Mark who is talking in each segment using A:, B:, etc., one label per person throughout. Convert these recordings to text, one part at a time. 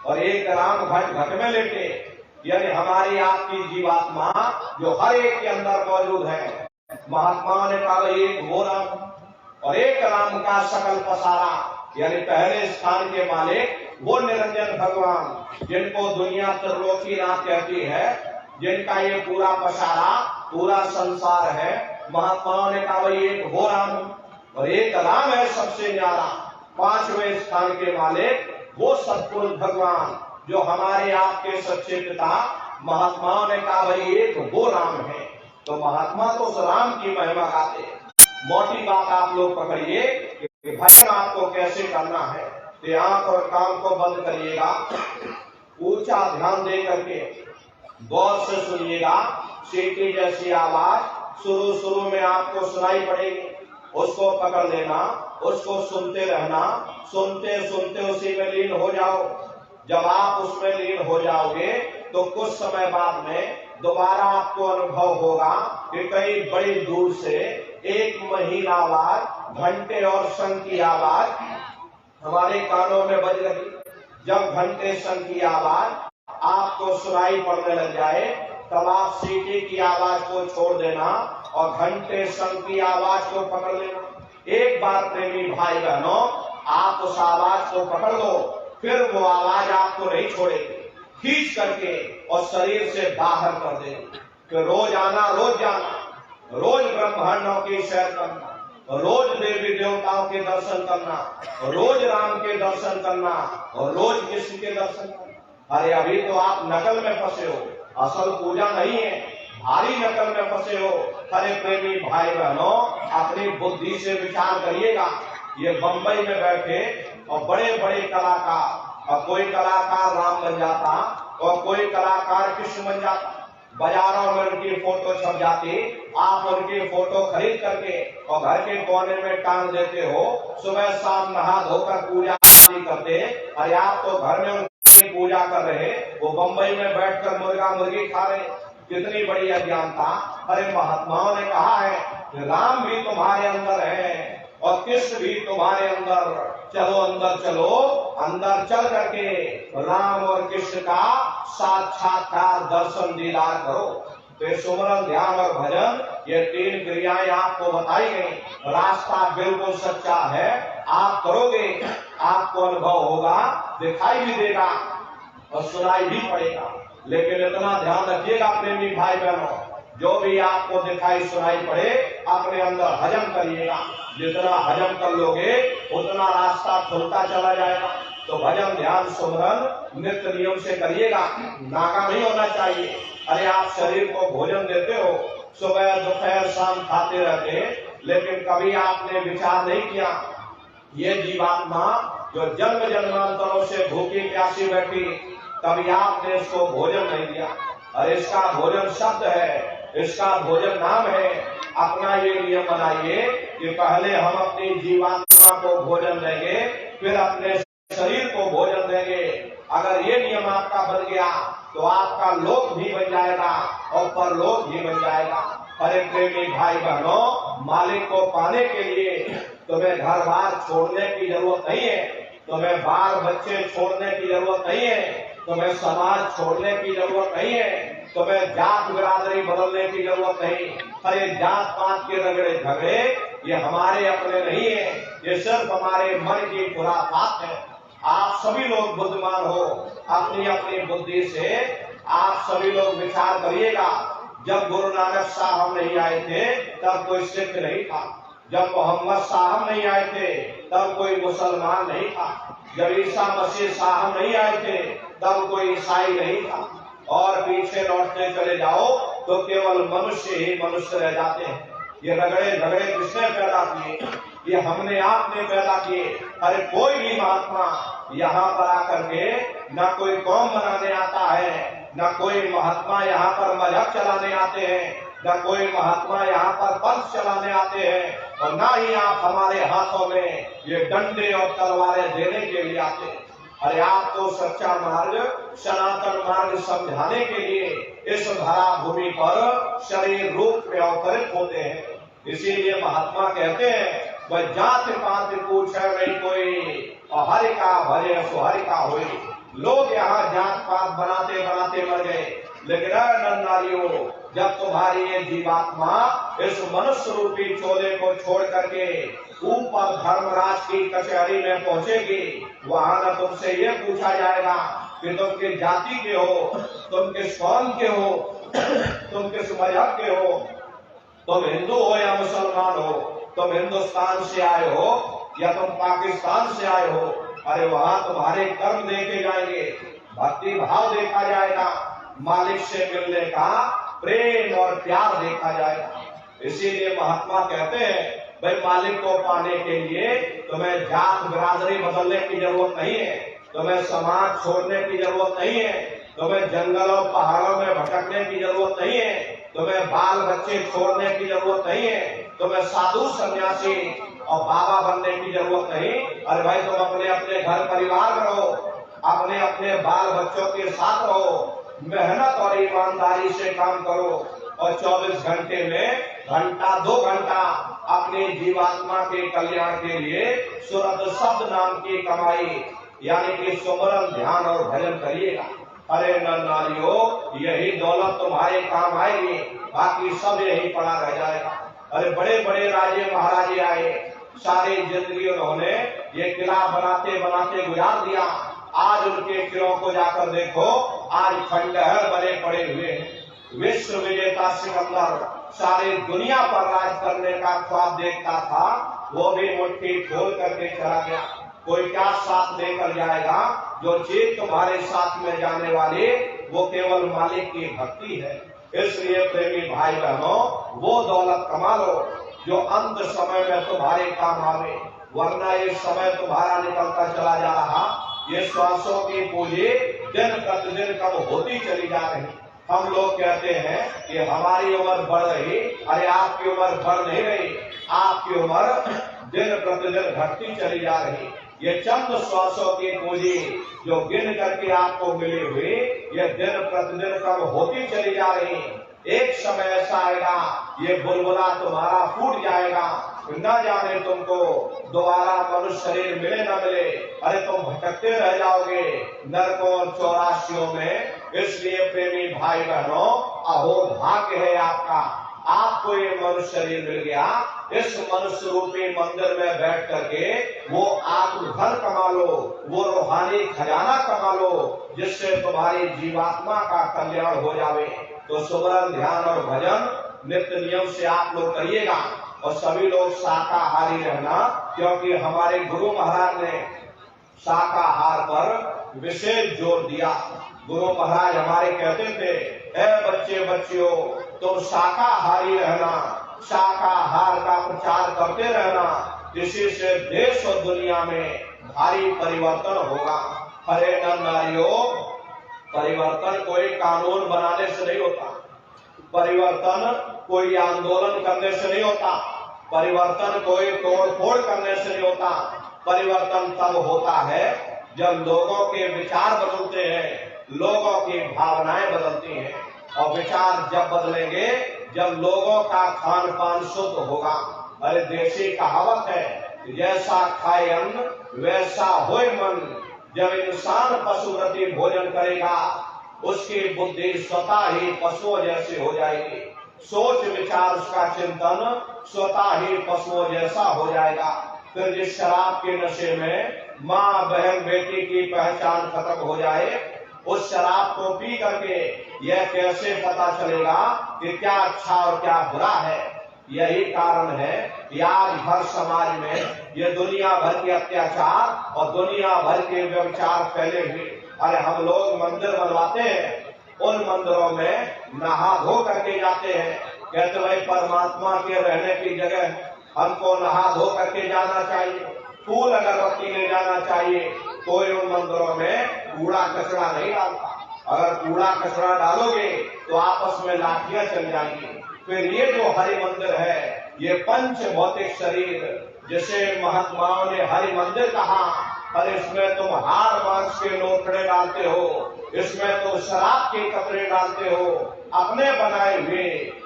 A: और एक राम घट घट में लेटे, यानी हमारी आपकी जीवात्मा जो हर एक के अंदर मौजूद है। महात्मा ने कहा एक वो राम और एक राम का सकल पसारा, यानी पहले स्थान के मालिक वो निरंजन भगवान जिनको दुनिया त्रिलोकीनाथ कहती है, जिनका ये पूरा पसारा पूरा संसार है। महात्माओं ने कहा भाई एक वो राम और एक राम है सबसे न्यारा, पांचवें स्थान के मालिक वो सतपुरुष भगवान जो हमारे आपके सच्चे पिता। महात्माओं ने कहा भाई एक वो राम है। तो महात्मा तो उस राम की महिमा गाते। मोटी बात आप लोग पकड़िए कि भजन आपको कैसे करना है। तो आंख और कान को बंद करिएगा, ऊंचा ध्यान दे करके गौर से सुनिएगा। सीटी जैसी आवाज शुरू में आपको सुनाई पड़ेगी, उसको पकड़ लेना, उसको सुनते रहना, सुनते सुनते उसी में लीन हो जाओ। जब आप उसमें लीन हो जाओगे तो कुछ समय बाद में दोबारा आपको अनुभव होगा कि कई बड़ी दूर से एक महीन आवाज, घंटे और शंख की आवाज हमारे कानों में बज रही। जब घंटे शंख की आवाज आपको सुनाई पड़ने लग जाए तब आप सीटी की आवाज को छोड़ देना और घंटे शंख की आवाज को पकड़ लेना। एक बार प्रेमी भाई बहनों आप उस आवाज को पकड़ लो, फिर वो आवाज आपको नहीं छोड़ेगी, खींच करके और शरीर से बाहर कर देगी। कि रोज आना, रोज जाना, रोज ब्रह्मांडों की सैर करना, रोज देवी देवताओं के दर्शन करना, रोज राम के दर्शन करना और रोज कृष्ण के दर्शन करना। अरे अभी तो आप नकल में फंसे हो, असल पूजा नहीं है, भारी नकल में फंसे हो। अरे प्रेमी भाई बहनों अपनी बुद्धि से विचार करिएगा। ये बंबई में बैठे और बड़े बड़े कलाकार, और कोई कलाकार राम बन जाता और कोई कलाकार कृष्ण बन जाता। बाजारों में उनकी फोटो छप जाती, आप उनकी फोटो खरीद करके और घर के कोने में टांग देते हो। सुबह शाम नहा धोकर पूजा करते, अरे आप तो घर में उनकी पूजा कर रहे, वो बंबई में बैठकर मुर्गा मुर्गी खा रहे। कितनी बड़ी अज्ञानता। अरे महात्माओं ने कहा है राम भी तुम्हारे अंदर है और कृष्ण भी तुम्हारे अंदर। चलो अंदर चलो, अंदर चल करके राम और कृष्ण का साक्षात्कार दर्शन दीदार करो। तो सुमरन, ध्यान और भजन ये तीन क्रियाएं आपको बताई गई। रास्ता बिल्कुल सच्चा है, आप करोगे आपको अनुभव होगा, दिखाई भी देगा और सुनाई भी पड़ेगा। लेकिन इतना ध्यान रखिएगा प्रेमी भाई बहनों, जो भी आपको दिखाई सुनाई पड़े अपने अंदर हजम करिएगा। जितना हजम कर लोगे उतना रास्ता खुलता चला जाएगा। तो भजन, ध्यान, सुमरन नित्य नियम से करिएगा, नागा नहीं होना चाहिए। अरे आप शरीर को भोजन देते हो, सुबह दोपहर शाम खाते रहते, लेकिन कभी आपने विचार नहीं किया ये जीवात्मा जो जन्म जन्मांतरों से भूखी प्यासी बैठी, कभी आपने इसको भोजन नहीं दिया। और इसका भोजन शब्द है, इसका भोजन नाम है। अपना ये नियम बनाइए कि पहले हम अपनी जीवात्मा को भोजन देंगे, फिर अपने शरीर को भोजन देंगे। अगर ये नियम आपका बन गया तो आपका लोक भी बन जाएगा और परलोक भी बन जाएगा। अरे प्रेमी भाई बहनों, मालिक को पाने के लिए तुम्हें घर बार छोड़ने की जरूरत नहीं है, तुम्हें बाल बच्चे छोड़ने की जरूरत नहीं है, तुम्हें समाज छोड़ने की जरूरत नहीं है, तुम्हें जात बिरादरी बदलने की जरूरत नहीं। अरे जात पात के रगड़े झगड़े ये हमारे अपने नहीं है, ये सिर्फ हमारे मन की खुराफात है। आप सभी लोग बुद्धिमान हो, अपनी अपनी बुद्धि से आप सभी लोग विचार करिएगा। जब गुरु नानक साहब नहीं आए थे तब कोई सिख नहीं था, जब मोहम्मद साहब नहीं आए थे तब कोई मुसलमान नहीं था, जब ईसा मसीह साहब नहीं आए थे तब कोई ईसाई नहीं था। और पीछे लौटते चले जाओ तो केवल मनुष्य ही मनुष्य रह जाते हैं। ये रगड़े झगड़े किसने पैदा किए? ये हमने आपने पैदा किए। अरे कोई भी महात्मा यहाँ पर आकर के न कोई कौम बनाने आता है, न कोई महात्मा यहाँ पर मजहब चलाने आते हैं, न कोई महात्मा यहाँ पर पंथ चलाने आते हैं, और न ही आप हमारे हाथों में ये डंडे और तलवारें देने के लिए आते हैं। अरे आपको सच्चा मार्ग, सनातन मार्ग समझाने के लिए इस धरा भूमि पर शरीर रूप में अवतरित होते हैं। इसीलिए महात्मा कहते हैं वह जाति पाति पूछे नहीं कोई, और हरि का भजे सो हरि का होई। लोग यहाँ जात पात बनाते बनाते मर गए, लेकिन नर नारियों, जब तुम्हारी ये जीवात्मा इस मनुष्य रूपी चोले को छोड़ करके ऊपर धर्मराज की कचहरी में पहुंचेगी, वहां न तुमसे ये पूछा जाएगा कि तुम किस जाति के हो, तुम किस कौम के हो, तुम किस मजहब के हो, तुम हिंदू हो या मुसलमान हो, तुम हिंदुस्तान से आए हो या तुम पाकिस्तान से आए हो। अरे वहां तुम्हारे कर्म देखे जाएंगे, भक्ति भाव देखा जाएगा, मालिक से मिलने का प्रेम और प्यार देखा जाएगा। इसीलिए महात्मा कहते हैं, भाई मालिक को पाने के लिए तुम्हें जात बिरादरी बदलने की जरूरत नहीं है, तुम्हें समाज छोड़ने की जरूरत नहीं है, तुम्हें जंगलों पहाड़ों में भटकने की जरूरत नहीं है, तुम्हें बाल बच्चे छोड़ने की जरूरत नहीं है, तुम्हें साधु सन्यासी और बाबा बनने की जरूरत नहीं। अरे भाई तुम अपने अपने घर परिवार में रहो, अपने अपने बाल बच्चों के साथ रहो, मेहनत और ईमानदारी से काम करो और 24 घंटे में घंटा 2 घंटा अपनी जीवात्मा के कल्याण के लिए सुरत शब्द नाम की कमाई यानी कि सुमरन ध्यान और भजन करिएगा। अरे नर नारियों, यही दौलत तुम्हारे काम आएगी, बाकी सब यही पड़ा रह जाएगा। अरे बड़े बड़े राजे महाराजे आए, सारी जिंदगी उन्होंने ये किला बनाते बनाते गुजार दिया। आज उनके किलों को जाकर देखो, आज खंडहर बने पड़े हुए हैं। विश्व विजेता सिकंदर सारी दुनिया पर राज करने का ख्वाब देखता था, वो भी मुट्ठी खोल करके चला गया। कोई क्या साथ लेकर जाएगा? जो चीज तुम्हारे साथ में जाने वाली वो केवल मालिक की भक्ति है। इसलिए प्रेमी भाई बहनों, वो दौलत कमा लो जो अंत समय में तुम्हारे काम आवे, वरना ये समय तुम्हारा निकलता चला जा रहा। ये श्वासों की पूंजी दिन प्रतिदिन कम होती चली जा रही। हम लोग कहते हैं कि हमारी उम्र बढ़ रही, अरे आपकी उम्र बढ़ नहीं रही, आपकी उम्र दिन प्रतिदिन घटती चली जा रही। ये चंद श्वासों की पूंजी जो गिन करके आपको मिली हुई, ये दिन प्रतिदिन कम होती चली जा रही। एक समय ऐसा आएगा, ये बुलबुला तुम्हारा फूट जाएगा, न जाने तुमको दोबारा मनुष्य शरीर मिले न मिले। अरे तुम भटकते रह जाओगे नरकों और चौरासियों में। इसलिए प्रेमी भाई बहनों, अहो भाग्य है आपका, आपको ये मनुष्य शरीर मिल गया। इस मनुष्य रूपी मंदिर में बैठ करके वो आत्मधन कमा लो, वो रूहानी खजाना कमा लो, जिससे तुम्हारी जीवात्मा का कल्याण हो जावे। तो सुमरन ध्यान और भजन नित्य नियम से आप लोग करिएगा और सभी लोग शाकाहारी रहना, क्योंकि हमारे गुरु महाराज ने शाकाहार पर विशेष जोर दिया। गुरु महाराज हमारे कहते थे, ऐ बच्चे बच्चियों, तुम शाकाहारी रहना, शाकाहार का प्रचार करते रहना, इसी से देश और दुनिया में भारी परिवर्तन होगा। हरे नर नारियों, परिवर्तन कोई कानून बनाने से नहीं होता, परिवर्तन कोई आंदोलन करने से नहीं होता, परिवर्तन कोई तोड़ फोड़ करने से नहीं होता। परिवर्तन तब होता है जब लोगों के विचार बदलते हैं, लोगों की भावनाएं बदलती हैं। और विचार जब बदलेंगे जब लोगों का खान पान शुद्ध होगा। अरे देशी कहावत है, जैसा खाए अन्न वैसा होए मन। जब इंसान पशुवृत्ति भोजन करेगा, उसकी बुद्धि स्वतः ही पशुओं जैसी हो जाएगी, सोच विचार उसका चिंतन स्वतः ही पशुओं जैसा हो जाएगा। फिर जिस शराब के नशे में माँ बहन बेटी की पहचान खत्म हो जाए, उस शराब को पी करके यह कैसे पता चलेगा कि क्या अच्छा और क्या बुरा है। यही कारण है कि आज हर समाज में ये दुनिया भर के अत्याचार और दुनिया भर के व्यभिचार फैले हुए। अरे हम लोग मंदिर बनवाते हैं, उन मंदिरों में नहा धो करके जाते हैं, कहते भाई परमात्मा के रहने की जगह हमको नहा धो करके जाना चाहिए, फूल अगरबत्ती ले जाना चाहिए। कोई उन मंदिरों में कूड़ा कचरा नहीं डालता। अगर कूड़ा कचरा डालोगे तो आपस में लाठियां चल जाएंगी। फिर ये जो हरि मंदिर है, ये पंच भौतिक शरीर जिसे महात्माओं ने हरि मंदिर कहा, अरे इसमें तुम हार मांस के लोथड़े डालते हो, इसमें तुम शराब के कतरे डालते हो, अपने बनाए हुए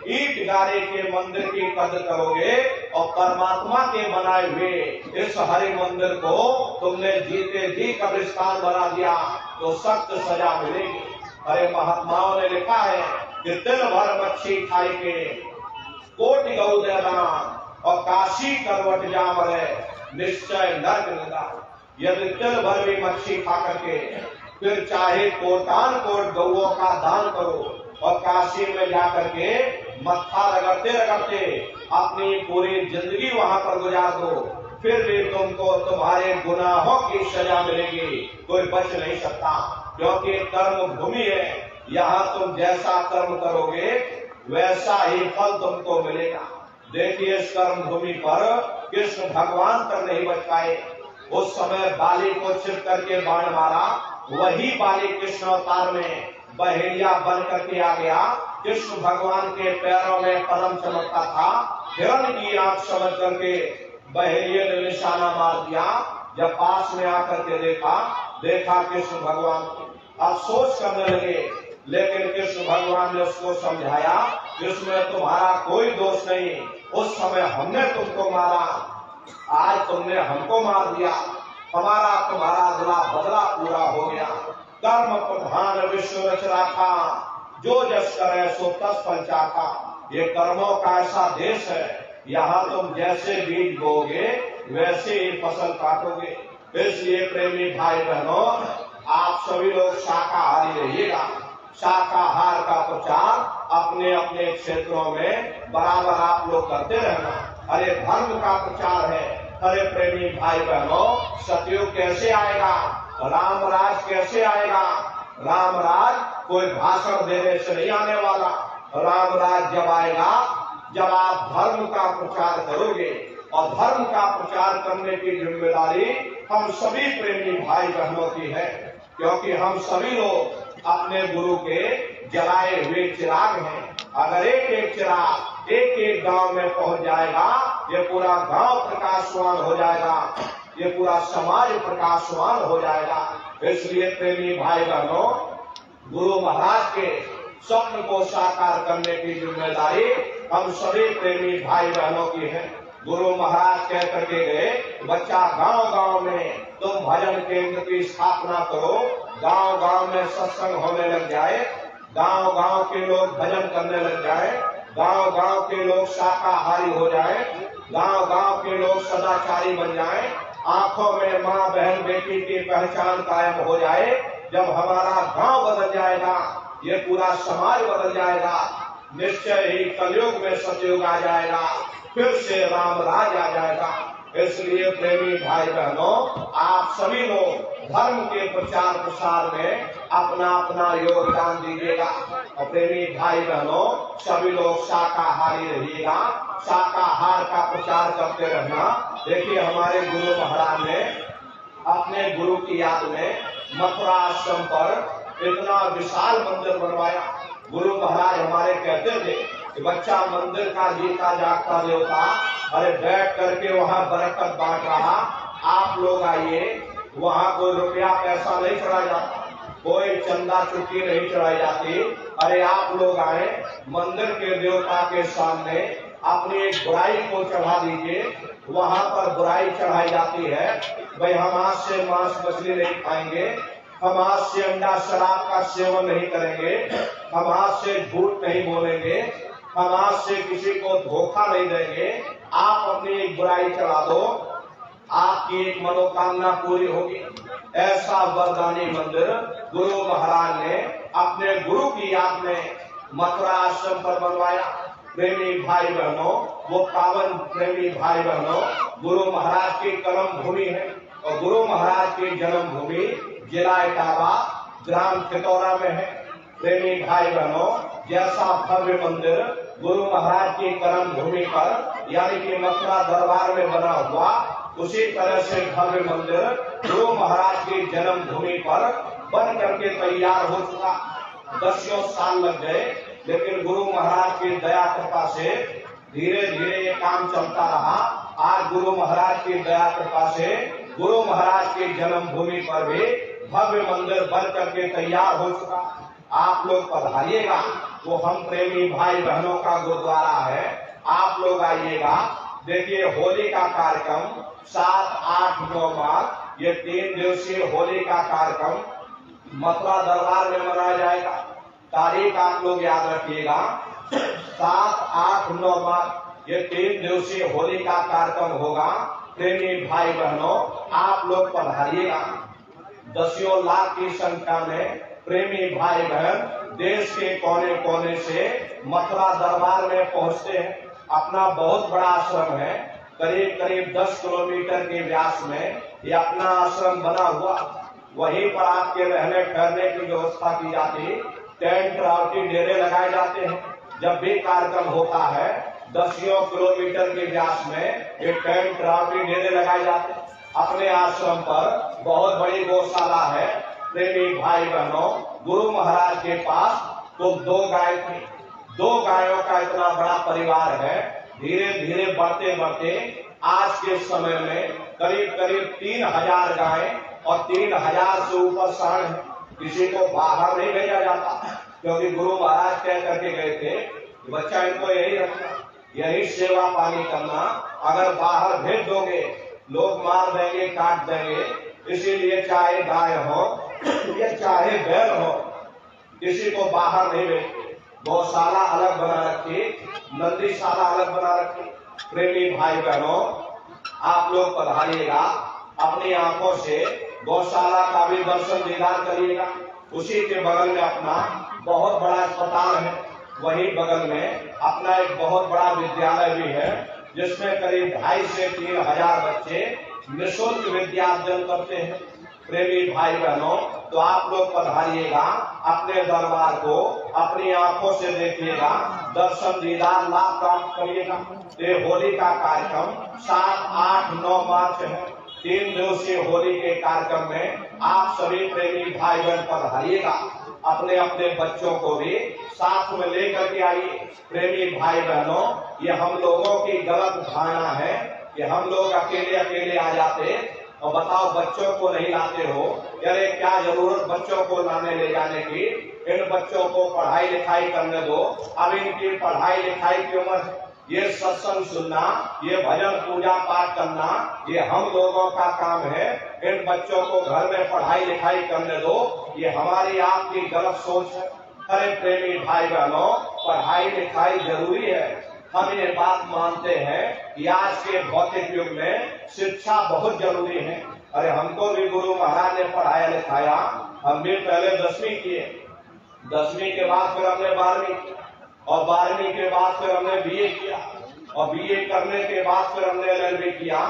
A: ईट गारे के मंदिर की कदर करोगे और परमात्मा के बनाए हुए इस हरि मंदिर को तुमने जीते जी कब्रिस्तान बना दिया। तो सख्त सजा मिलेगी। अरे महात्माओं ने लिखा है कि दिन भर मच्छी खाई के कोटि गौ दे दान और काशी करवट जामरे निश्चय नरक निदान। यदि दिन भर भी मच्छी खा करके फिर चाहे कोटान कोट गौओं का दान करो और काशी में जाकर के मत्था रगड़ते रगड़ते अपनी पूरी जिंदगी वहां पर गुजार दो, फिर भी तुमको तुम्हारे गुनाहों की सजा मिलेगी, कोई बच नहीं सकता। क्योंकि कर्म भूमि है, यहाँ तुम जैसा कर्म करोगे वैसा ही फल तुमको मिलेगा। देखिए इस कर्म भूमि पर कृष्ण भगवान तक नहीं बच पाए। उस समय बाली को छिप करके बाण मारा, वही बाली कृष्ण अवतार में बहेलिया बन करके आ गया। कृष्ण भगवान के पैरों में पद्म चमकता था, हिरण की आंख समझ करके बहेलिये ने निशाना मार दिया। जब पास में आकर के देखा कृष्ण भगवान अफसोस करने लगे, लेकिन कृष्ण भगवान ने उसको समझाया कि इसमें तुम्हारा कोई दोष नहीं, उस समय हमने तुमको मारा, आज तुमने हमको मार दिया, हमारा तुम्हारा बदला पूरा हो गया। कर्म प्रधान विश्व रच राखा, जो जस करे सो तस फल चाखा। ये कर्मों का ऐसा देश है, यहाँ तुम जैसे बीज बोगे वैसे ही फसल काटोगे। इसलिए प्रेमी भाई बहनों, आप सभी लोग शाकाहारी रहिएगा। शाकाहार का प्रचार अपने अपने क्षेत्रों में बराबर आप लोग करते रहना। अरे धर्म का प्रचार है। अरे प्रेमी भाई बहनों, सतयुग कैसे आएगा, राम राज कैसे आएगा? राम राज कोई भाषण देने से नहीं आने वाला। राम राज जब आएगा जब आप धर्म का प्रचार करोगे, और धर्म का प्रचार करने की जिम्मेदारी हम सभी प्रेमी भाई बहनों की है। क्योंकि हम सभी लोग अपने गुरु के जलाए हुए चिराग हैं। अगर एक एक चिराग एक एक गांव में पहुंच जाएगा, ये पूरा गांव प्रकाशवान हो जाएगा, ये पूरा समाज प्रकाशवान हो जाएगा। इसलिए प्रेमी भाई बहनों, गुरु महाराज के स्वप्न को साकार करने की जिम्मेदारी हम सभी प्रेमी भाई बहनों की है। गुरु महाराज कह करके गए, बच्चा गांव गांव में तुम भजन केंद्र की स्थापना करो, गांव गांव में सत्संग होने लग जाए, गांव गांव के लोग भजन करने लग जाए, गांव गांव के लोग शाकाहारी हो जाए, गांव गांव के लोग सदाचारी बन जाए, आंखों में माँ बहन बेटी की पहचान कायम हो जाए। जब हमारा गांव बदल जाएगा, ये पूरा समाज बदल जाएगा, निश्चय ही कलयुग में सतयुग आ जाएगा, फिर से राम राज आ जाएगा। इसलिए प्रेमी भाई बहनों, आप सभी लोग धर्म के प्रचार प्रसार में अपना अपना योगदान दीजिएगा। और प्रेमी भाई बहनों, सभी लोग शाकाहारी रहिएगा, शाकाहार का प्रचार करते रहना। देखिए हमारे गुरु महाराज ने अपने गुरु की याद में मथुरा आश्रम पर इतना विशाल मंदिर बनवाया। गुरु महाराज हमारे कहते थे कि बच्चा मंदिर का जीता जागता देवता, अरे बैठ करके वहाँ बरकत बांट रहा, आप लोग आइए। वहाँ कोई रुपया पैसा नहीं चढ़ाया जाता, कोई चंदा चुटकी नहीं चढ़ाई जाती। अरे आप लोग आए, मंदिर के देवता के सामने अपनी एक बुराई को चढ़ा दीजिए। वहाँ पर बुराई चढ़ाई जाती है, भाई हम आज से मांस मछली नहीं खाएंगे, हम आज से अंडा शराब का सेवन नहीं करेंगे, हम आज से झूठ नहीं बोलेंगे, हम आज से किसी को धोखा नहीं देंगे। आप अपनी एक बुराई चढ़ा दो, आपकी एक मनोकामना पूरी होगी। ऐसा वरदानी मंदिर गुरु महाराज ने अपने गुरु की याद में मथुरा आश्रम पर बनवाया। प्रेमी भाई बहनों, वो पावन प्रेमी भाई बहनों, गुरु महाराज की कर्म भूमि है। और गुरु महाराज की जन्म भूमि जिला इटावा, ग्राम खितौरा में है। प्रेमी भाई बहनों, जैसा भव्य मंदिर गुरु महाराज की कर्म भूमि पर यानी कि मथुरा दरबार में बना हुआ, उसी तरह से भव्य मंदिर गुरु महाराज की जन्म भूमि पर बन करके तैयार हो चुका। 10 साल लग गए, लेकिन गुरु महाराज की दया कृपा से धीरे धीरे ये काम चलता रहा। आज गुरु महाराज की दया कृपा से गुरु महाराज की जन्म भूमि पर भी भव्य मंदिर बन करके तैयार हो चुका। आप लोग पधारिएगा, वो हम प्रेमी भाई बहनों का गुरुद्वारा है, आप लोग आइएगा। देखिए होली का कार्यक्रम 7, 8, 9 मार्च, ये 3 दिवसीय होली का कार्यक्रम मथुरा दरबार में मनाया जाएगा। तारीख आप लोग याद रखिएगा, 7, 8, 9 मार्च ये 3 दिवसीय होली का कार्यक्रम होगा। प्रेमी भाई बहनों, आप लोग पधारिएगा। दसियों लाख की संख्या में प्रेमी भाई बहन देश के कोने कोने से मथुरा दरबार में पहुंचते हैं। अपना बहुत बड़ा आश्रम है, करीब करीब 10 किलोमीटर के व्यास में ये अपना आश्रम बना हुआ। वहीं पर आपके रहने ठहरने की व्यवस्था की जाती, टेंट रावटी डेरे लगाए जाते हैं। जब भी कार्यक्रम होता है 10 किलोमीटर के व्यास में ये टेंट रावटी डेरे लगाए जाते हैं। अपने आश्रम पर बहुत बड़ी गौशाला है। प्रेमी भाई बहनों, गुरु महाराज के पास तो 2 गाय थी। 2 गायों का इतना बड़ा परिवार है। धीरे धीरे बढ़ते बढ़ते आज के समय में करीब करीब 3000 गायें और 3000 से ऊपर सांड है। किसी को बाहर नहीं भेजा जाता, क्योंकि गुरु महाराज कह करके गए थे कि बच्चा इनको यही रखना, यही सेवा पानी करना। अगर बाहर भेज दोगे लोग मार देंगे, काट देंगे। इसीलिए चाहे गाय हो या चाहे बैल हो, किसी को बाहर नहीं भेजते। गौशाला अलग बना रखी, नंदीशाला अलग बना रखी। प्रेमी भाई बहनों, आप लोग पधारिएगा, अपनी आंखों से गौशाला का भी दर्शन दीदार करिएगा। उसी के बगल में अपना बहुत बड़ा अस्पताल है, वही बगल में अपना एक बहुत बड़ा विद्यालय भी है, जिसमें करीब 2,500 से 3,000 बच्चे निःशुल्क विद्या अर्जन करते हैं। प्रेमी भाई बहनों, तो आप लोग पधारिएगा, अपने दरबार को अपनी आंखों से देखिएगा, दर्शन दीदार लाभ प्राप्त करिएगा। ये होली का कार्यक्रम 7, 8, 9 मार्च है। 3 दिवसीय होली के कार्यक्रम में आप सभी प्रेमी भाई बहन पधारिएगा। अपने अपने बच्चों को भी साथ में लेकर के आइए। प्रेमी भाई बहनों, ये हम लोगों की गलत धारणा है कि हम लोग अकेले अकेले आ जाते और बताओ बच्चों को नहीं लाते हो। अरे क्या जरूरत बच्चों को लाने ले जाने की, इन बच्चों को पढ़ाई लिखाई करने दो। अब इनकी पढ़ाई लिखाई की उम्र है। ये सत्संग सुनना, ये भजन पूजा पाठ करना, ये हम लोगों का काम है। इन बच्चों को घर में पढ़ाई लिखाई करने दो, ये हमारी आपकी गलत सोच है। अरे प्रेमी भाई बहनों, पढ़ाई लिखाई जरूरी है। हम ये बात मानते हैं कि आज के भौतिक युग में शिक्षा बहुत जरूरी है। अरे हमको भी गुरु महाराज ने पढ़ाया लिखाया। हम भी पहले 10वीं किए, 10वीं के बाद फिर हमने 12वीं की, और 12वीं के बाद फिर हमने BA किया, और BA करने के बाद फिर हमने LLB किया।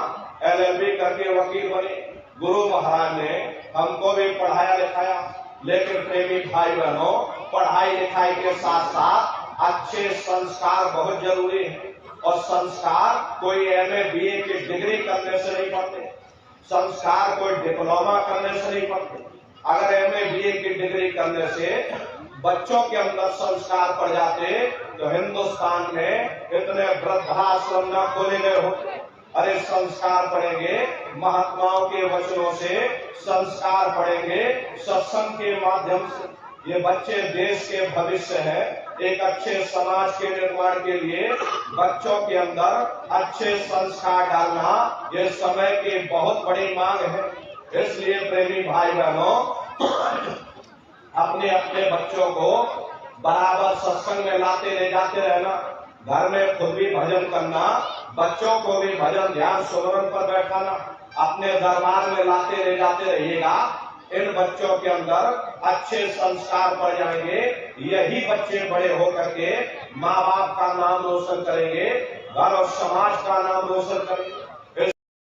A: LLB करके वकील बने। गुरु महाराज ने हमको भी पढ़ाया लिखाया। लेकिन प्रेमी भाई बहनों, पढ़ाई लिखाई के साथ साथ अच्छे संस्कार बहुत जरूरी है। और संस्कार कोई MA BA की डिग्री करने से नहीं पढ़ते, संस्कार कोई डिप्लोमा करने से नहीं पढ़ते। अगर MA BA की डिग्री करने से बच्चों के अंदर संस्कार पड़ जाते तो हिंदुस्तान में इतने वृद्धाश्रम न खोले गए होते। अरे संस्कार पढ़ेंगे महात्माओं के वचनों से, संस्कार पढ़ेंगे सत्संग के माध्यम से। ये बच्चे देश के भविष्य है। एक अच्छे समाज के निर्माण के लिए बच्चों के अंदर अच्छे संस्कार डालना ये समय की बहुत बड़ी मांग है। इसलिए प्रेमी भाई बहनों, अपने अपने बच्चों को बराबर सत्संग में लाते ले जाते रहना। घर में खुद भी भजन करना, बच्चों को भी भजन ध्यान सुमरन पर बैठाना। अपने दरबार में लाते ले जाते रहिएगा। इन बच्चों के अंदर अच्छे संस्कार पड़ जाएंगे। यही बच्चे बड़े होकर के माँ बाप का नाम रोशन करेंगे, घर और समाज का नाम रोशन करेंगे।